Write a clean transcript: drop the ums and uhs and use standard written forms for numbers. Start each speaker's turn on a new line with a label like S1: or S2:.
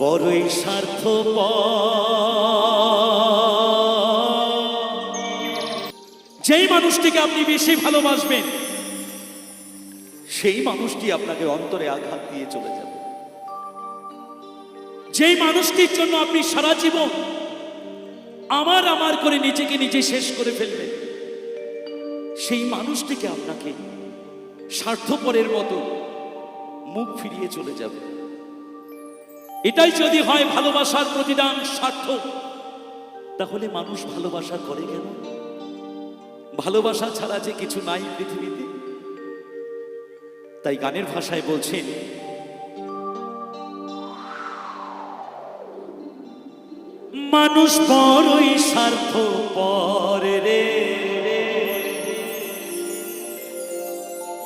S1: বড়ই স্বার্থপর। যেই মানুষটিকে আপনি বেশি ভালোবাসবেন সেই মানুষটি আপনাকে অন্তরে আঘাত দিয়ে চলে যাবে। যেই মানুষটির জন্য আপনি সারা জীবন আমার আমার করে নিজেকে নিজে শেষ করে ফেলবেন, সেই মানুষটিকে আপনাকে স্বার্থপরের মতো মুখ ফিরিয়ে চলে যাবে। এটাই যদি হয় ভালোবাসার প্রতিদান স্বার্থ, তাহলে মানুষ ভালোবাসা করে কেন? ভালোবাসা ছাড়া যে কিছু নাই পৃথিবীতে। তাই গানের ভাষায় বলছেন, মানুষ বড়ই স্বার্থপর,